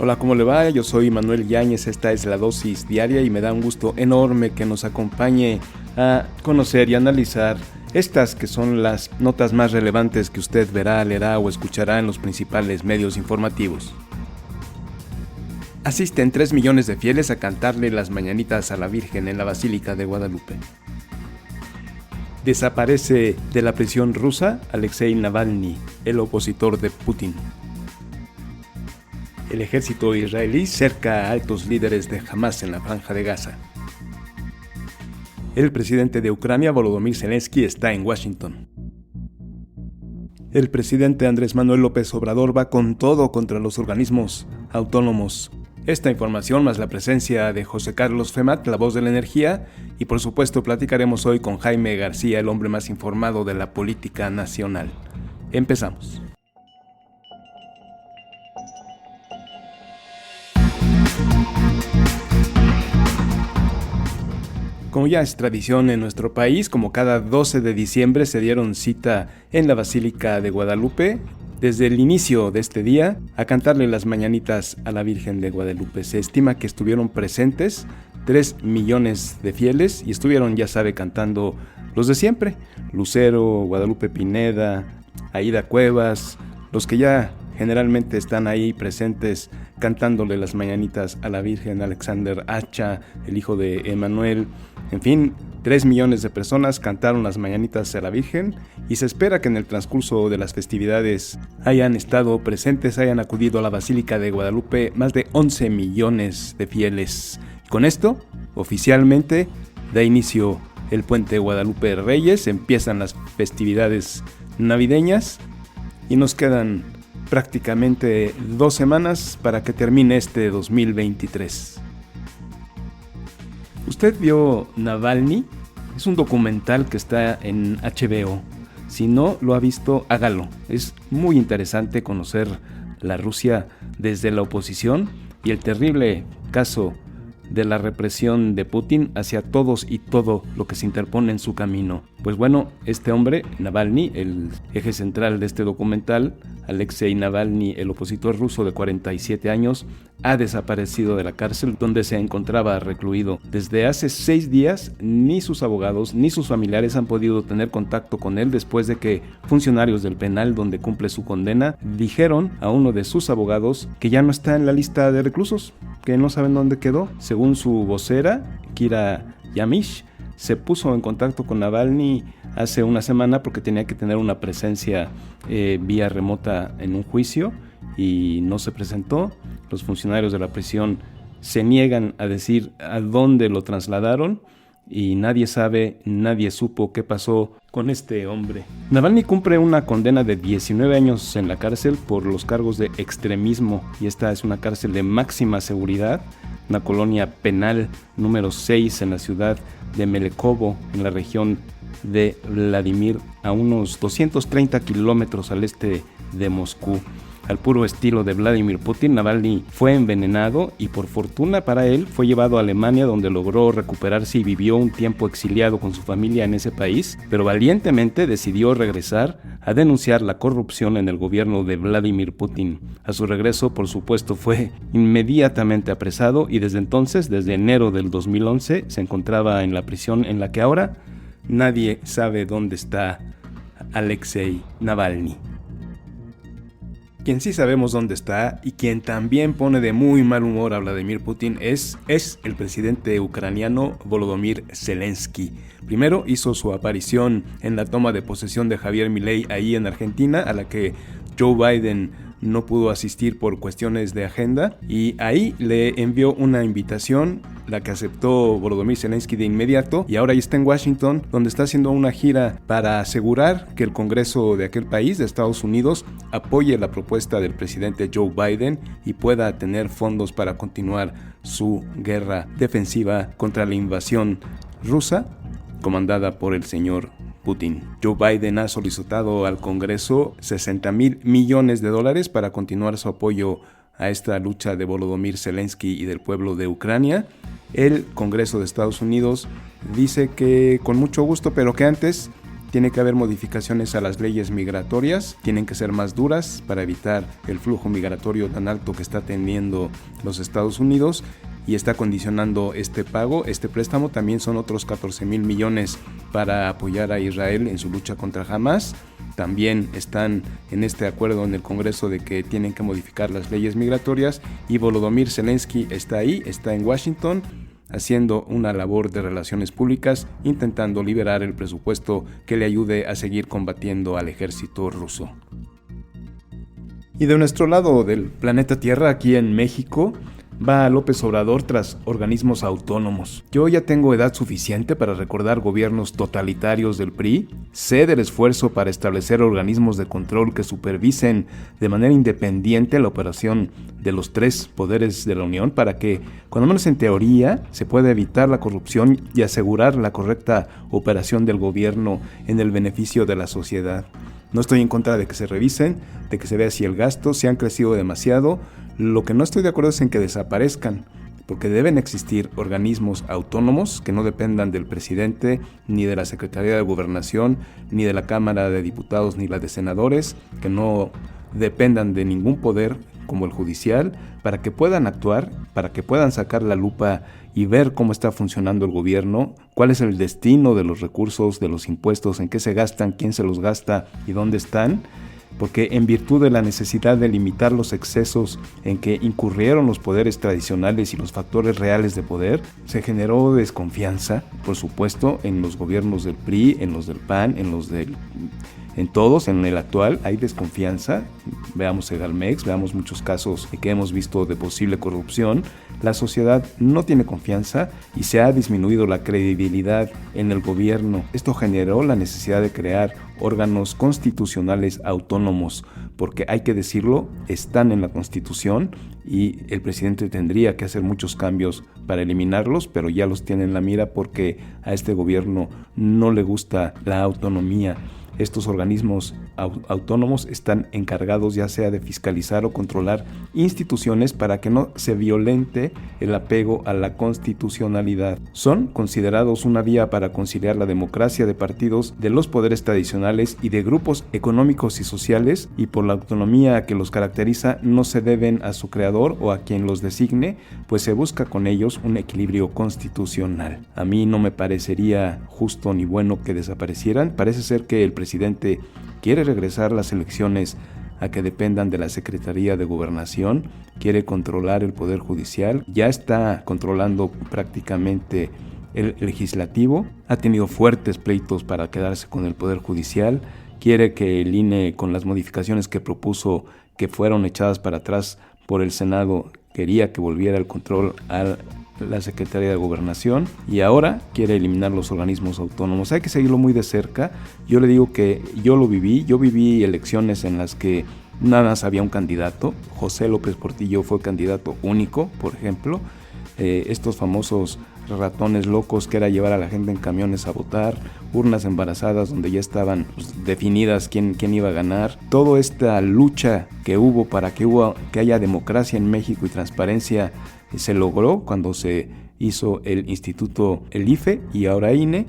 Hola, ¿cómo le va? Yo soy Manuel Yáñez, esta es la dosis diaria y me da un gusto enorme que nos acompañe a conocer y analizar estas que son las notas más relevantes que usted verá, leerá o escuchará en los principales medios informativos. Asisten 3 millones de fieles a cantarle las mañanitas a la Virgen en la Basílica de Guadalupe. Desaparece de la prisión rusa Alexei Navalny, el opositor de Putin. El ejército israelí cerca a altos líderes de Hamas en la Franja de Gaza. El presidente de Ucrania, Volodymyr Zelensky, está en Washington. El presidente Andrés Manuel López Obrador va con todo contra los organismos autónomos. Esta información más la presencia de José Carlos Femat, la voz de la energía, y por supuesto platicaremos hoy con Jaime García, el hombre más informado de la política nacional. Empezamos. Como ya es tradición en nuestro país, como cada 12 de diciembre se dieron cita en la Basílica de Guadalupe, desde el inicio de este día, a cantarle las mañanitas a la Virgen de Guadalupe. Se estima que estuvieron presentes 3 millones de fieles y estuvieron, ya sabe, cantando los de siempre: Lucero, Guadalupe Pineda, Aida Cuevas, los que ya generalmente están ahí presentes cantándole las mañanitas a la Virgen, Alexander Hacha, el hijo de Emanuel. En fin, 3 millones de personas cantaron las mañanitas a la Virgen y se espera que en el transcurso de las festividades hayan estado presentes, hayan acudido a la Basílica de Guadalupe más de 11 millones de fieles. Con esto, oficialmente, da inicio el puente Guadalupe Reyes, empiezan las festividades navideñas y nos quedan prácticamente 2 semanas para que termine este 2023. ¿Usted vio Navalny? Es un documental que está en HBO. Si no lo ha visto, hágalo. Es muy interesante conocer la Rusia desde la oposición y el terrible caso de la represión de Putin hacia todos y todo lo que se interpone en su camino. Pues bueno, este hombre, Navalny, el eje central de este documental, Alexei Navalny, el opositor ruso de 47 años, ha desaparecido de la cárcel donde se encontraba recluido. Desde hace 6 días, ni sus abogados ni sus familiares han podido tener contacto con él después de que funcionarios del penal donde cumple su condena dijeron a uno de sus abogados que ya no está en la lista de reclusos, que no saben dónde quedó. Según su vocera, Kira Yamish, se puso en contacto con Navalny hace una semana porque tenía que tener una presencia vía remota en un juicio y no se presentó. Los funcionarios de la prisión se niegan a decir a dónde lo trasladaron y nadie sabe, nadie supo qué pasó con este hombre. Navalny cumple una condena de 19 años en la cárcel por los cargos de extremismo y esta es una cárcel de máxima seguridad, una colonia penal número 6 en la ciudad de Melekovo, en la región de Vladimir, a unos 230 kilómetros al este de Moscú. Al puro estilo de Vladimir Putin, Navalny fue envenenado y por fortuna para él fue llevado a Alemania, donde logró recuperarse y vivió un tiempo exiliado con su familia en ese país, pero valientemente decidió regresar a denunciar la corrupción en el gobierno de Vladimir Putin. A su regreso, por supuesto, fue inmediatamente apresado y desde entonces, desde enero del 2011, se encontraba en la prisión en la que ahora nadie sabe dónde está Alexei Navalny. Quien sí sabemos dónde está y quien también pone de muy mal humor a Vladimir Putin es el presidente ucraniano Volodymyr Zelensky. Primero hizo su aparición en la toma de posesión de Javier Milei ahí en Argentina, a la que Joe Biden no pudo asistir por cuestiones de agenda, y ahí le envió una invitación, la que aceptó Volodymyr Zelensky de inmediato, y ahora ya está en Washington, donde está haciendo una gira para asegurar que el Congreso de aquel país, de Estados Unidos, apoye la propuesta del presidente Joe Biden y pueda tener fondos para continuar su guerra defensiva contra la invasión rusa comandada por el señor Putin. Joe Biden ha solicitado al Congreso $60,000 millones para continuar su apoyo a esta lucha de Volodymyr Zelensky y del pueblo de Ucrania. El Congreso de Estados Unidos dice que con mucho gusto, pero que antes tiene que haber modificaciones a las leyes migratorias, tienen que ser más duras para evitar el flujo migratorio tan alto que está teniendo los Estados Unidos y está condicionando este pago. Este préstamo también son otros 14,000 millones para apoyar a Israel en su lucha contra Hamas. También están en este acuerdo en el Congreso de que tienen que modificar las leyes migratorias y Volodymyr Zelensky está ahí, está en Washington, haciendo una labor de relaciones públicas, intentando liberar el presupuesto que le ayude a seguir combatiendo al ejército ruso. Y de nuestro lado del planeta Tierra, aquí en México, va López Obrador tras organismos autónomos. Yo ya tengo edad suficiente para recordar gobiernos totalitarios del PRI, sé del esfuerzo para establecer organismos de control que supervisen de manera independiente la operación de los tres poderes de la Unión para que, cuando menos en teoría, se pueda evitar la corrupción y asegurar la correcta operación del gobierno en el beneficio de la sociedad. No estoy en contra de que se revisen, de que se vea si el gasto, si han crecido demasiado. Lo que no estoy de acuerdo es en que desaparezcan, porque deben existir organismos autónomos que no dependan del presidente, ni de la Secretaría de Gobernación, ni de la Cámara de Diputados, ni la de Senadores, que no dependan de ningún poder como el judicial, para que puedan actuar, para que puedan sacar la lupa y ver cómo está funcionando el gobierno, cuál es el destino de los recursos, de los impuestos, en qué se gastan, quién se los gasta y dónde están. Porque en virtud de la necesidad de limitar los excesos en que incurrieron los poderes tradicionales y los factores reales de poder, se generó desconfianza, por supuesto, en los gobiernos del PRI, en los del PAN, en todos, en el actual hay desconfianza. Veamos Segalmex, veamos muchos casos que hemos visto de posible corrupción. La sociedad no tiene confianza y se ha disminuido la credibilidad en el gobierno. Esto generó la necesidad de crear órganos constitucionales autónomos, porque hay que decirlo, están en la Constitución y el presidente tendría que hacer muchos cambios para eliminarlos, pero ya los tiene en la mira porque a este gobierno no le gusta la autonomía. Estos organismos autónomos están encargados ya sea de fiscalizar o controlar instituciones para que no se violente el apego a la constitucionalidad. Son considerados una vía para conciliar la democracia de partidos, de los poderes tradicionales y de grupos económicos y sociales, y por la autonomía que los caracteriza no se deben a su creador o a quien los designe, pues se busca con ellos un equilibrio constitucional. A mí no me parecería justo ni bueno que desaparecieran. Parece ser que el presidente quiere regresar las elecciones a que dependan de la Secretaría de Gobernación, quiere controlar el Poder Judicial, ya está controlando prácticamente el legislativo, ha tenido fuertes pleitos para quedarse con el Poder Judicial, quiere que el INE, con las modificaciones que propuso que fueron echadas para atrás por el Senado, quería que volviera el control a la Secretaría de Gobernación y ahora quiere eliminar los organismos autónomos. Hay que seguirlo muy de cerca. Yo le digo que yo viví elecciones en las que nada más había un candidato. José López Portillo fue candidato único, por ejemplo. Estos famosos ratones locos que era llevar a la gente en camiones a votar, urnas embarazadas donde ya estaban definidas quién iba a ganar. Toda esta lucha que hubo para que haya democracia en México y transparencia se logró cuando se hizo el instituto, el IFE y ahora INE,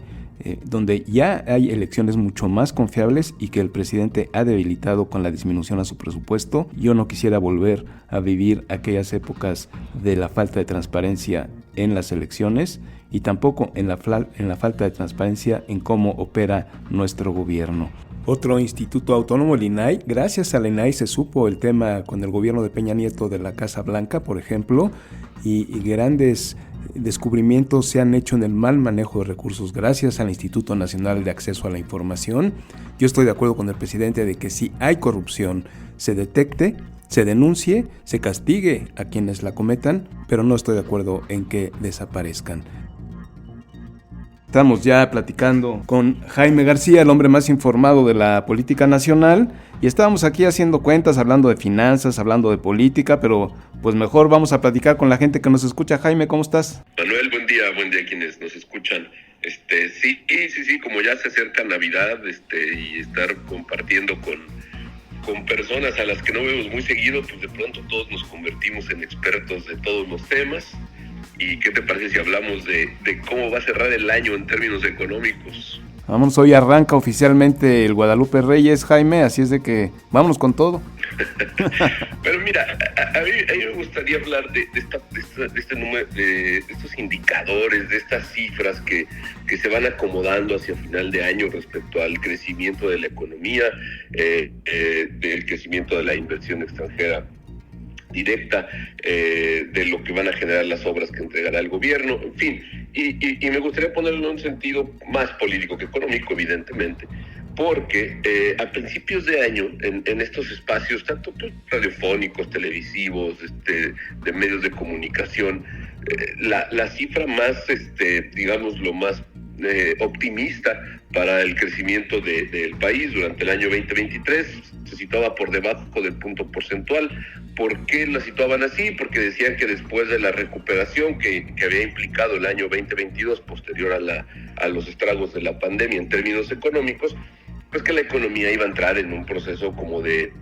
donde ya hay elecciones mucho más confiables y que el presidente ha debilitado con la disminución a su presupuesto. Yo no quisiera volver a vivir aquellas épocas de la falta de transparencia en las elecciones y tampoco en la falta de transparencia en cómo opera nuestro gobierno. Otro instituto autónomo, el INAI. Gracias al INAI se supo el tema con el gobierno de Peña Nieto de la Casa Blanca, por ejemplo, y grandes descubrimientos se han hecho en el mal manejo de recursos gracias al Instituto Nacional de Acceso a la Información. Yo estoy de acuerdo con el presidente de que si hay corrupción se detecte, se denuncie, se castigue a quienes la cometan, pero no estoy de acuerdo en que desaparezcan. Estamos ya platicando con Jaime García, el hombre más informado de la política nacional, y estábamos aquí haciendo cuentas, hablando de finanzas, hablando de política, pero pues mejor vamos a platicar con la gente que nos escucha. Jaime, ¿cómo estás? Manuel, buen día a quienes nos escuchan. Sí, como ya se acerca Navidad, y estar compartiendo con personas a las que no vemos muy seguido, pues de pronto todos nos convertimos en expertos de todos los temas. ¿Y qué te parece si hablamos de cómo va a cerrar el año en términos económicos? Vámonos, hoy arranca oficialmente el Guadalupe Reyes, Jaime, así es de que vámonos con todo. Pero mira, a mí me gustaría hablar de este número, de estos indicadores, de estas cifras que se van acomodando hacia final de año respecto al crecimiento de la economía, del crecimiento de la inversión extranjera directa, de lo que van a generar las obras que entregará el gobierno, en fin, y me gustaría ponerlo en un sentido más político que económico, evidentemente, porque a principios de año, en estos espacios, tanto radiofónicos, televisivos, de medios de comunicación, la cifra más, digamos, lo más optimista para el crecimiento del país durante el año 2023 se situaba por debajo del punto porcentual. ¿Por qué la situaban así? Porque decían que después de la recuperación que había implicado el año 2022 posterior a los estragos de la pandemia en términos económicos, pues que la economía iba a entrar en un proceso como de,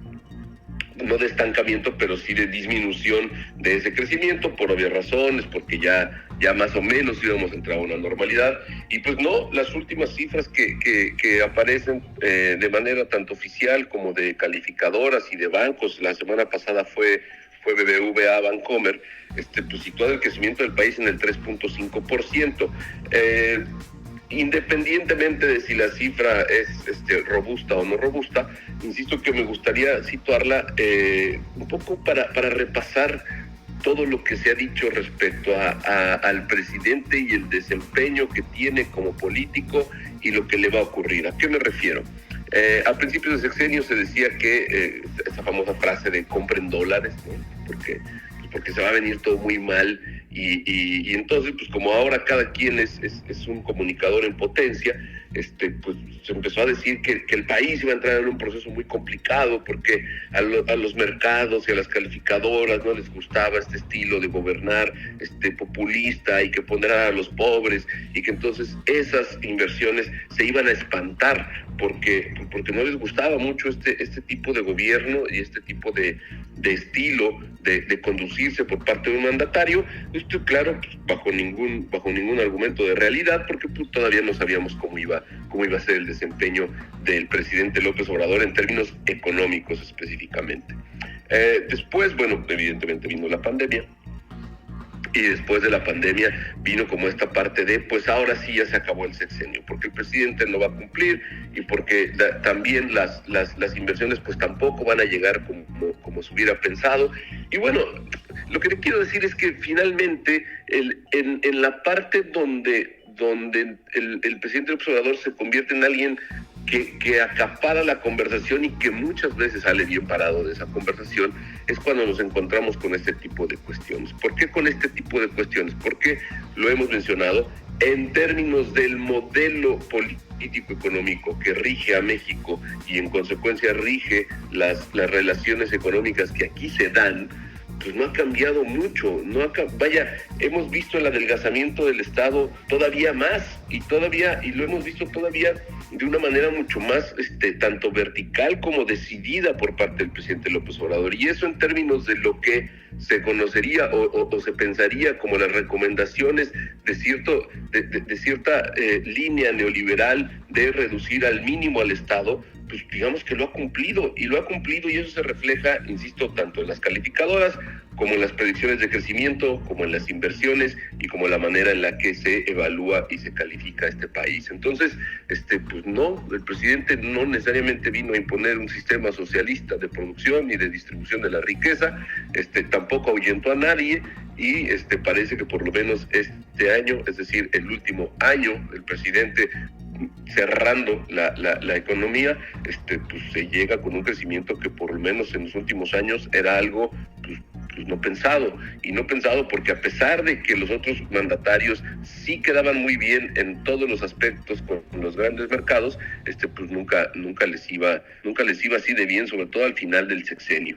no de estancamiento, pero sí de disminución de ese crecimiento, por obvias razones, porque ya más o menos íbamos a entrar a una normalidad. Y pues no, las últimas cifras que aparecen de manera tanto oficial como de calificadoras y de bancos, la semana pasada fue BBVA Bancomer, pues situado el crecimiento del país en el 3.5%. Independientemente de si la cifra es robusta o no robusta, insisto que me gustaría situarla un poco para repasar todo lo que se ha dicho respecto al presidente y el desempeño que tiene como político y lo que le va a ocurrir. ¿A qué me refiero? A principios de sexenio se decía que esa famosa frase de compren dólares, ¿no? Porque se va a venir todo muy mal y entonces, pues como ahora cada quien es un comunicador en potencia, pues se empezó a decir que el país iba a entrar en un proceso muy complicado porque a los mercados y a las calificadoras no les gustaba este estilo de gobernar populista y que ponderara a los pobres y que entonces esas inversiones se iban a espantar porque no les gustaba mucho este tipo de gobierno y este tipo de estilo de conducirse por parte de un mandatario. Esto, claro, pues, bajo ningún argumento de realidad, porque pues, todavía no sabíamos cómo iba a ser el desempeño del presidente López Obrador en términos económicos específicamente. Después, bueno, evidentemente vino la pandemia. Y después de la pandemia vino como esta parte de, pues ahora sí ya se acabó el sexenio, porque el presidente no va a cumplir y porque también las inversiones pues tampoco van a llegar como se hubiera pensado. Y bueno, lo que te quiero decir es que finalmente en la parte donde el presidente López Obrador se convierte en alguien que acapara la conversación y que muchas veces sale bien parado de esa conversación, es cuando nos encontramos con este tipo de cuestiones. ¿Por qué con este tipo de cuestiones? Porque lo hemos mencionado en términos del modelo político-económico que rige a México y en consecuencia rige las relaciones económicas que aquí se dan, pues no ha cambiado mucho, hemos visto el adelgazamiento del Estado todavía más y lo hemos visto todavía de una manera mucho más tanto vertical como decidida por parte del presidente López Obrador, y eso en términos de lo que se conocería o se pensaría como las recomendaciones de cierta línea neoliberal de reducir al mínimo al Estado, pues digamos que lo ha cumplido y eso se refleja, insisto, tanto en las calificadoras como en las predicciones de crecimiento, como en las inversiones y como la manera en la que se evalúa y se califica este país. Entonces, pues no, el presidente no necesariamente vino a imponer un sistema socialista de producción y de distribución de la riqueza, tampoco ahuyentó a nadie y parece que por lo menos este año, es decir, el último año, el presidente cerrando la economía, pues se llega con un crecimiento que por lo menos en los últimos años era algo pues no pensado, y no pensado porque a pesar de que los otros mandatarios sí quedaban muy bien en todos los aspectos con los grandes mercados, pues nunca les iba así de bien, sobre todo al final del sexenio.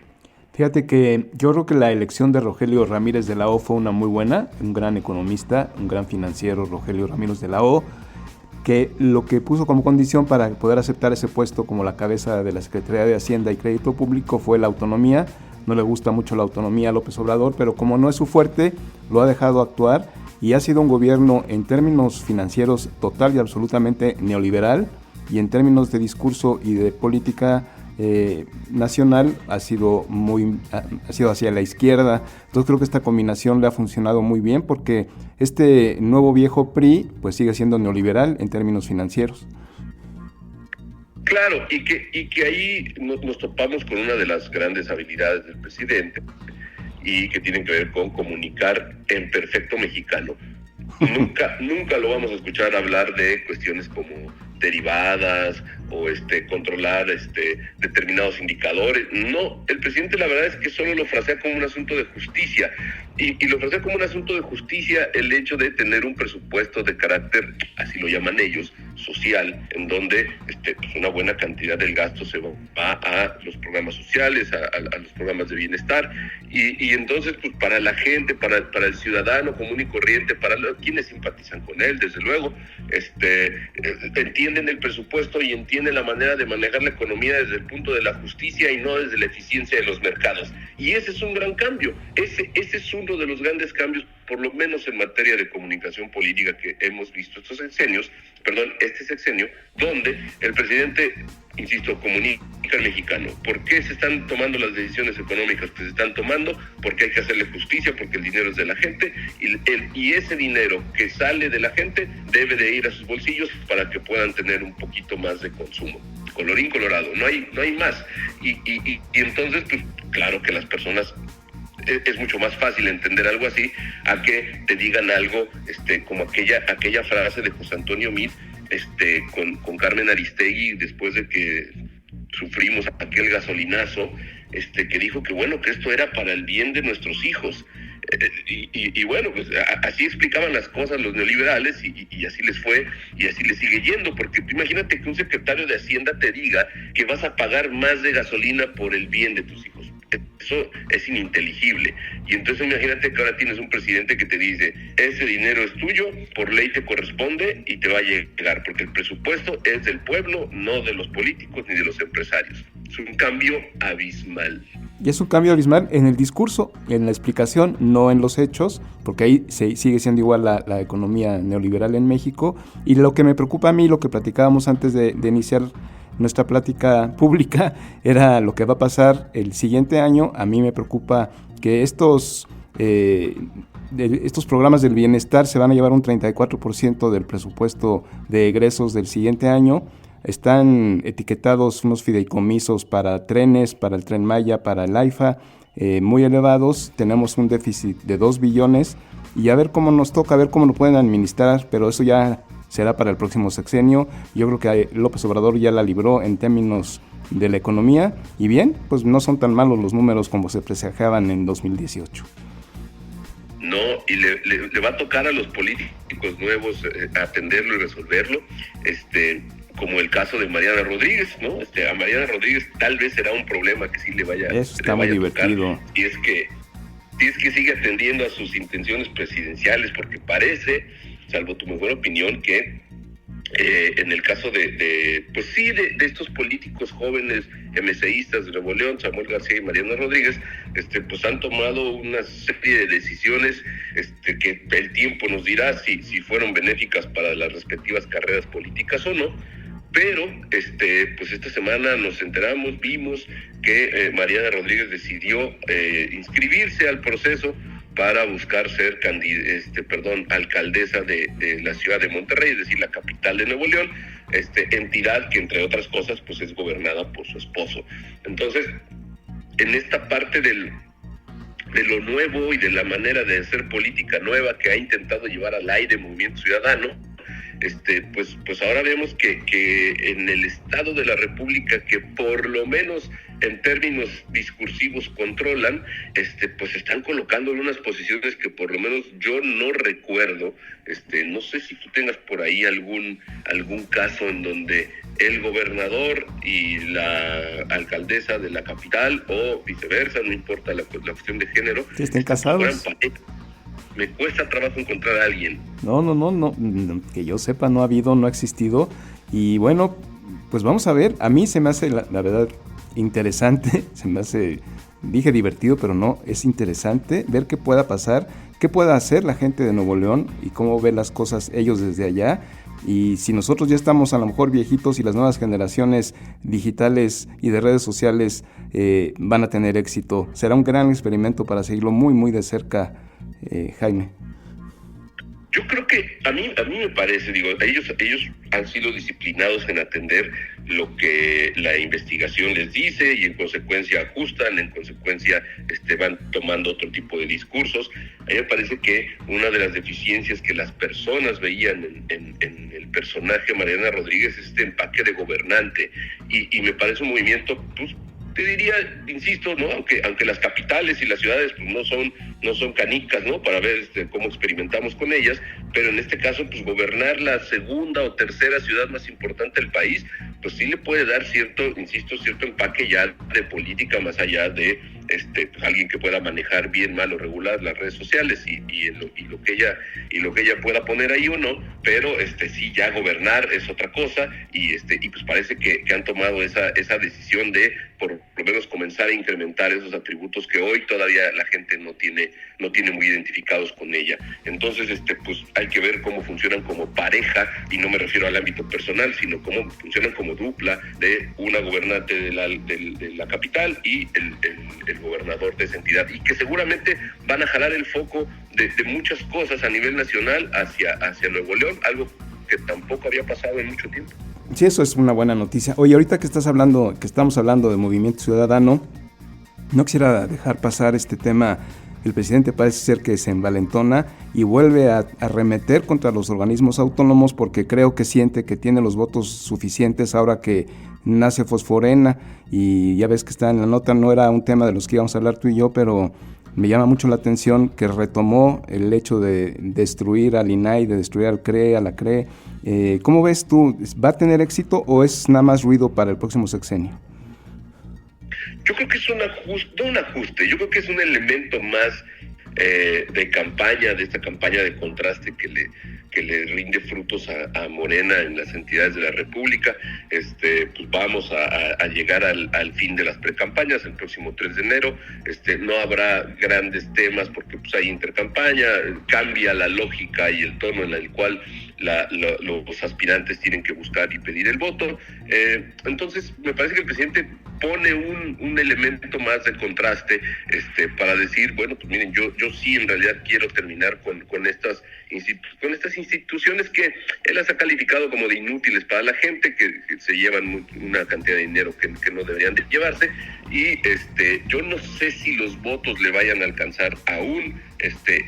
Fíjate que yo creo que la elección de Rogelio Ramírez de la O fue una muy buena, un gran economista, un gran financiero, Rogelio Ramírez de la O, que lo que puso como condición para poder aceptar ese puesto como la cabeza de la Secretaría de Hacienda y Crédito Público fue la autonomía. No le gusta mucho la autonomía a López Obrador, pero como no es su fuerte, lo ha dejado actuar y ha sido un gobierno en términos financieros total y absolutamente neoliberal, y en términos de discurso y de política nacional ha sido hacia la izquierda. Entonces creo que esta combinación le ha funcionado muy bien, porque este nuevo viejo PRI pues sigue siendo neoliberal en términos financieros. Claro, y que ahí nos topamos con una de las grandes habilidades del presidente, y que tienen que ver con comunicar en perfecto mexicano. Nunca lo vamos a escuchar hablar de cuestiones como derivadas o controlar determinados indicadores. No, el presidente la verdad es que solo lo frasea como un asunto de justicia, y lo frasea como un asunto de justicia el hecho de tener un presupuesto de carácter, así lo llaman ellos, social, en donde pues una buena cantidad del gasto se va a los programas sociales, a los programas de bienestar, y entonces pues para la gente, para el ciudadano común y corriente, para quienes simpatizan con él, desde luego, entienden el presupuesto y entienden la manera de manejar la economía desde el punto de la justicia y no desde la eficiencia de los mercados. Y ese es un gran cambio, ese es uno de los grandes cambios, por lo menos en materia de comunicación política, que hemos visto este sexenio, donde el presidente, insisto, comunica al mexicano. ¿Por qué se están tomando las decisiones económicas que se están tomando? Porque hay que hacerle justicia, porque el dinero es de la gente, y ese dinero que sale de la gente debe de ir a sus bolsillos para que puedan tener un poquito más de consumo. Colorín colorado, no hay más. Y entonces, pues claro que las personas, es mucho más fácil entender algo así a que te digan algo como aquella frase de José Antonio Meade con Carmen Aristegui, después de que sufrimos aquel gasolinazo, que dijo que bueno, que esto era para el bien de nuestros hijos. Y bueno, pues así explicaban las cosas los neoliberales, y así les fue, y así les sigue yendo, porque tú imagínate que un secretario de Hacienda te diga que vas a pagar más de gasolina por el bien de tus hijos. Eso es ininteligible. Y entonces imagínate que ahora tienes un presidente que te dice: ese dinero es tuyo, por ley te corresponde y te va a llegar, porque el presupuesto es del pueblo, no de los políticos ni de los empresarios. Es un cambio abismal. Y es un cambio abismal en el discurso, en la explicación, no en los hechos, porque ahí sigue siendo igual la economía neoliberal en México. Y lo que me preocupa a mí, lo que platicábamos antes de iniciar nuestra plática pública, era lo que va a pasar el siguiente año. A mí me preocupa que estos programas del bienestar se van a llevar un 34% del presupuesto de egresos del siguiente año. Están etiquetados unos fideicomisos para trenes, para el Tren Maya, para el AIFA, muy elevados. Tenemos un déficit de 2 billones, y a ver cómo nos toca, a ver cómo lo pueden administrar, pero eso ya será para el próximo sexenio. Yo creo que López Obrador ya la libró en términos de la economía, y bien, pues no son tan malos los números como se presagiaban en 2018. No, y le va a tocar a los políticos nuevos atenderlo y resolverlo, como el caso de Mariana Rodríguez, ¿no? A Mariana Rodríguez tal vez será un problema que sí le vaya, eso está muy divertido. Y es que sigue atendiendo a sus intenciones presidenciales, porque parece, salvo tu mejor opinión, que en el caso de estos políticos jóvenes MCístas de Nuevo León, Samuel García y Mariana Rodríguez, pues han tomado una serie de decisiones que el tiempo nos dirá si fueron benéficas para las respectivas carreras políticas o no. Pero pues esta semana vimos que Mariana Rodríguez decidió inscribirse al proceso para buscar ser alcaldesa de la ciudad de Monterrey, es decir, la capital de Nuevo León, entidad que, entre otras cosas, pues es gobernada por su esposo. Entonces, en esta parte de lo nuevo y de la manera de hacer política nueva que ha intentado llevar al aire Movimiento Ciudadano, pues ahora vemos que en el Estado de la República, que por lo menos en términos discursivos controlan, pues están colocando en unas posiciones que por lo menos yo no recuerdo. No sé si tú tengas por ahí algún caso en donde el gobernador y la alcaldesa de la capital, o viceversa, no importa la cuestión de género, que estén casados. Me cuesta trabajo encontrar a alguien. No, que yo sepa no ha existido. Y bueno, pues vamos a ver. A mí se me hace la verdad interesante, se me hace, dije divertido, pero no, es interesante ver qué pueda pasar, qué pueda hacer la gente de Nuevo León y cómo ven las cosas ellos desde allá. Y si nosotros ya estamos a lo mejor viejitos y las nuevas generaciones digitales y de redes sociales van a tener éxito, será un gran experimento para seguirlo muy, muy de cerca, Jaime. Yo creo que a mí me parece, ellos han sido disciplinados en atender lo que la investigación les dice y en consecuencia ajustan, en consecuencia van tomando otro tipo de discursos. A mí me parece que una de las deficiencias que las personas veían en el personaje Mariana Rodríguez es este empaque de gobernante y me parece un movimiento, pues, te diría, insisto, ¿no? Aunque las capitales y las ciudades pues no son canicas, ¿no? Para ver cómo experimentamos con ellas, pero en este caso, pues gobernar la segunda o tercera ciudad más importante del país, pues sí le puede dar cierto empaque ya de política, más allá de pues, alguien que pueda manejar bien, mal o regular las redes sociales y lo que ella pueda poner ahí o no, pero sí, ya gobernar es otra cosa y pues parece que han tomado esa decisión de por lo menos comenzar a incrementar esos atributos que hoy todavía la gente no tiene muy identificados con ella. Entonces, pues hay que ver cómo funcionan como pareja, y no me refiero al ámbito personal, sino cómo funcionan como dupla de una gobernante de la capital y el gobernador de esa entidad, y que seguramente van a jalar el foco de muchas cosas a nivel nacional hacia Nuevo León, algo que tampoco había pasado en mucho tiempo. Sí, eso es una buena noticia. Oye, ahorita que estamos hablando de Movimiento Ciudadano, no quisiera dejar pasar este tema. El presidente parece ser que se envalentona y vuelve a arremeter contra los organismos autónomos porque creo que siente que tiene los votos suficientes ahora que nace Fosforena, y ya ves que está en la nota, no era un tema de los que íbamos a hablar tú y yo, pero me llama mucho la atención que retomó el hecho de destruir al INAI, de destruir al CRE, a la CRE. ¿Cómo ves tú? ¿Va a tener éxito o es nada más ruido para el próximo sexenio? Yo creo que es un ajuste, yo creo que es un elemento más de campaña, de esta campaña de contraste que le rinde frutos a Morena en las entidades de la República. Pues vamos a llegar al fin de las precampañas el próximo 3 de enero. No habrá grandes temas porque pues hay intercampaña, cambia la lógica y el tono en el cual los aspirantes tienen que buscar y pedir el voto. Entonces me parece que el presidente pone un elemento más de contraste para decir, bueno, pues miren, yo sí en realidad quiero terminar con estas instituciones que él las ha calificado como de inútiles para la gente, que se llevan una cantidad de dinero que no deberían de llevarse, y yo no sé si los votos le vayan a alcanzar aún,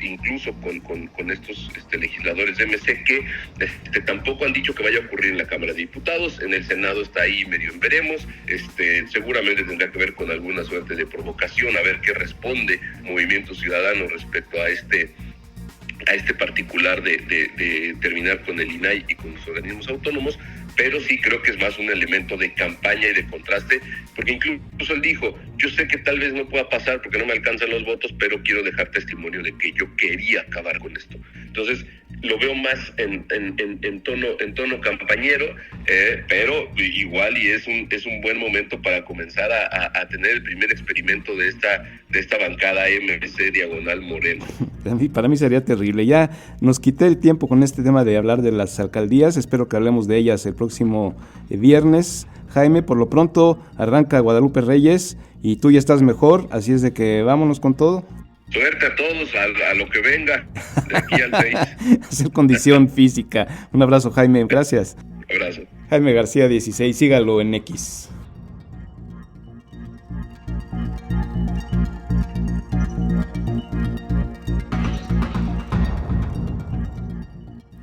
incluso con estos legisladores de MC que tampoco han dicho que vaya a ocurrir en la Cámara de Diputados. En el Senado está ahí medio en veremos. Seguramente tendrá que ver con alguna suerte de provocación, a ver qué responde Movimiento Ciudadano respecto a este particular de terminar con el INAI y con los organismos autónomos, pero sí creo que es más un elemento de campaña y de contraste, porque incluso él dijo, yo sé que tal vez no pueda pasar porque no me alcanzan los votos, pero quiero dejar testimonio de que yo quería acabar con esto. Entonces lo veo más en tono campañero, pero igual y es un buen momento para comenzar a tener el primer experimento de esta bancada MC diagonal Moreno. Para mí sería terrible. Ya nos quité el tiempo con este tema de hablar de las alcaldías. Espero que hablemos de ellas el próximo viernes. Jaime, por lo pronto arranca Guadalupe Reyes y tú ya estás mejor, así es de que vámonos con todo. Suerte a todos, a lo que venga, de aquí al 6. Hacer condición física. Un abrazo, Jaime, gracias. Un abrazo. Jaime García 16, sígalo en X.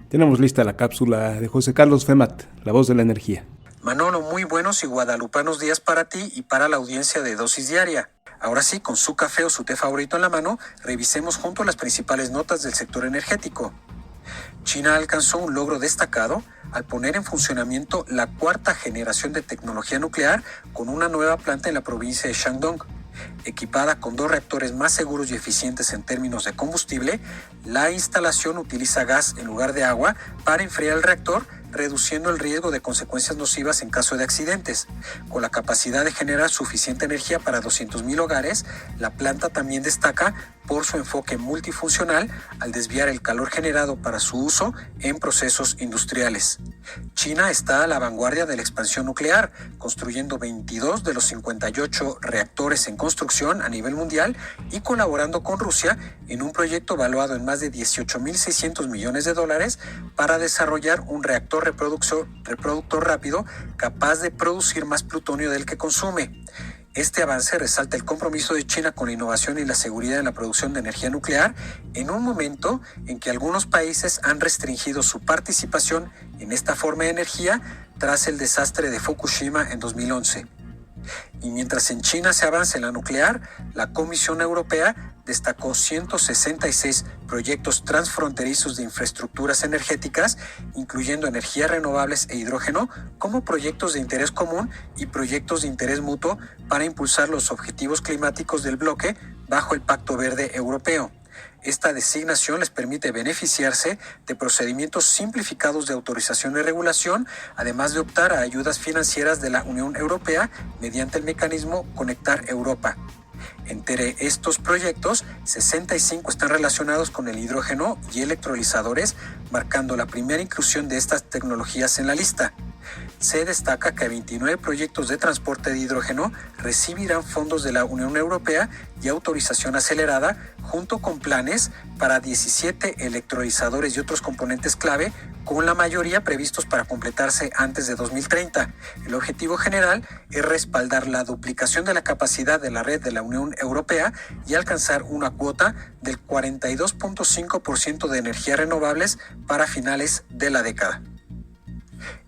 Tenemos lista la cápsula de José Carlos Femat, la voz de la energía. Manolo, muy buenos y guadalupanos días para ti y para la audiencia de Dosis Diaria. Ahora sí, con su café o su té favorito en la mano, revisemos juntos las principales notas del sector energético. China alcanzó un logro destacado al poner en funcionamiento la cuarta generación de tecnología nuclear con una nueva planta en la provincia de Shandong. Equipada con 2 reactores más seguros y eficientes en términos de combustible, la instalación utiliza gas en lugar de agua para enfriar el reactor, reduciendo el riesgo de consecuencias nocivas en caso de accidentes. Con la capacidad de generar suficiente energía para 200,000 hogares, la planta también destaca por su enfoque multifuncional al desviar el calor generado para su uso en procesos industriales. China está a la vanguardia de la expansión nuclear, construyendo 22 de los 58 reactores en construcción a nivel mundial y colaborando con Rusia en un proyecto valuado en más de $18,600 millones para desarrollar un reactor reproductor rápido capaz de producir más plutonio del que consume. Este avance resalta el compromiso de China con la innovación y la seguridad en la producción de energía nuclear en un momento en que algunos países han restringido su participación en esta forma de energía tras el desastre de Fukushima en 2011. Y mientras en China se avanza en la nuclear, la Comisión Europea destacó 166 proyectos transfronterizos de infraestructuras energéticas, incluyendo energías renovables e hidrógeno, como proyectos de interés común y proyectos de interés mutuo para impulsar los objetivos climáticos del bloque bajo el Pacto Verde Europeo. Esta designación les permite beneficiarse de procedimientos simplificados de autorización y regulación, además de optar a ayudas financieras de la Unión Europea mediante el mecanismo Conectar Europa. Entre estos proyectos, 65 están relacionados con el hidrógeno y electrolizadores, marcando la primera inclusión de estas tecnologías en la lista. Se destaca que 29 proyectos de transporte de hidrógeno recibirán fondos de la Unión Europea y autorización acelerada, junto con planes para 17 electrolizadores y otros componentes clave, con la mayoría previstos para completarse antes de 2030. El objetivo general es respaldar la duplicación de la capacidad de la red de la Unión Europea y alcanzar una cuota del 42.5% de energías renovables para finales de la década.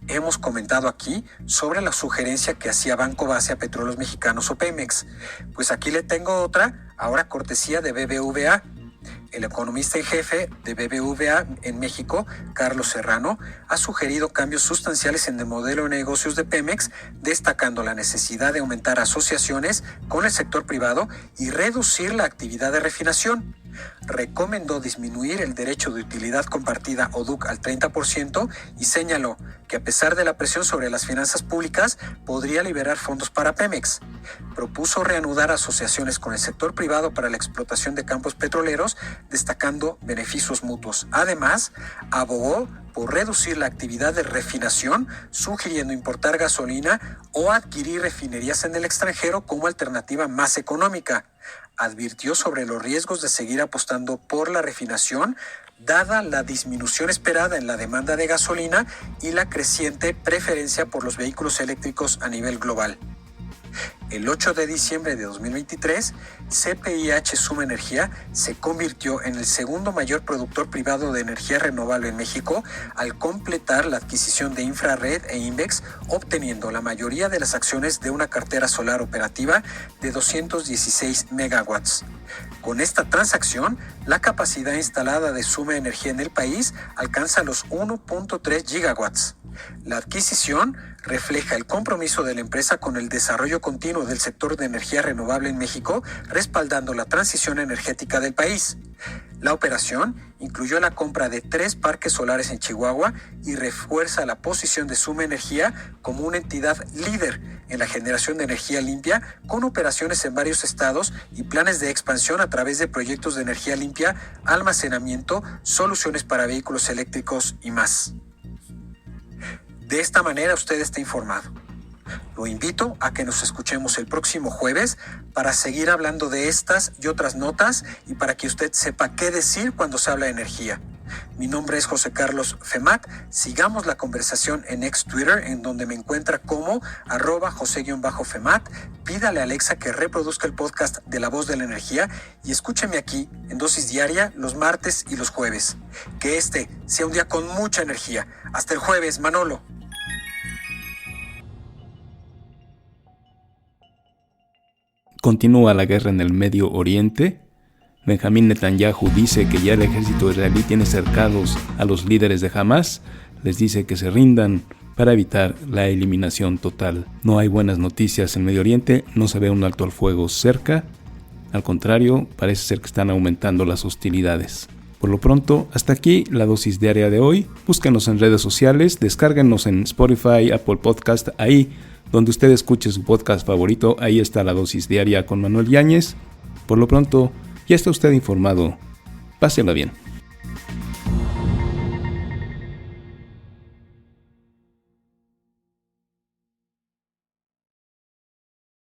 Hemos comentado aquí sobre la sugerencia que hacía Banco Base a Petróleos Mexicanos o Pemex. Pues aquí le tengo otra, ahora cortesía de BBVA. El economista en jefe de BBVA en México, Carlos Serrano, ha sugerido cambios sustanciales en el modelo de negocios de Pemex, destacando la necesidad de aumentar asociaciones con el sector privado y reducir la actividad de refinación. Recomendó disminuir el derecho de utilidad compartida o DUC al 30% y señaló que a pesar de la presión sobre las finanzas públicas podría liberar fondos para Pemex. Propuso reanudar asociaciones con el sector privado para la explotación de campos petroleros, destacando beneficios mutuos. Además, abogó por reducir la actividad de refinación, sugiriendo importar gasolina o adquirir refinerías en el extranjero como alternativa más económica. Advirtió sobre los riesgos de seguir apostando por la refinación, dada la disminución esperada en la demanda de gasolina y la creciente preferencia por los vehículos eléctricos a nivel global. El 8 de diciembre de 2023, CPIH Suma Energía se convirtió en el segundo mayor productor privado de energía renovable en México al completar la adquisición de Infrared e Invex, obteniendo la mayoría de las acciones de una cartera solar operativa de 216 megawatts. Con esta transacción, la capacidad instalada de Suma Energía en el país alcanza los 1.3 gigawatts. La adquisición refleja el compromiso de la empresa con el desarrollo continuo del sector de energía renovable en México, respaldando la transición energética del país. La operación incluyó la compra de 3 parques solares en Chihuahua y refuerza la posición de Suma Energía como una entidad líder en la generación de energía limpia, con operaciones en varios estados y planes de expansión a través de proyectos de energía limpia, almacenamiento, soluciones para vehículos eléctricos y más. De esta manera usted está informado. Lo invito a que nos escuchemos el próximo jueves para seguir hablando de estas y otras notas y para que usted sepa qué decir cuando se habla de energía. Mi nombre es José Carlos Femat. Sigamos la conversación en ex Twitter, en donde me encuentra como @José_Femat. Pídale a Alexa que reproduzca el podcast de La Voz de la Energía y escúcheme aquí en Dosis Diaria los martes y los jueves. Que este sea un día con mucha energía. Hasta el jueves, Manolo. Continúa la guerra en el Medio Oriente. Benjamín Netanyahu dice que ya el ejército israelí tiene cercados a los líderes de Hamas. Les dice que se rindan para evitar la eliminación total. No hay buenas noticias en Medio Oriente, no se ve un alto al fuego cerca. Al contrario, parece ser que están aumentando las hostilidades. Por lo pronto, hasta aquí la dosis diaria de hoy. Búsquenos en redes sociales, descárguenos en Spotify, Apple Podcast, ahí donde usted escuche su podcast favorito, ahí está la dosis diaria con Manuel Yáñez. Por lo pronto, ya está usted informado. Pásela bien.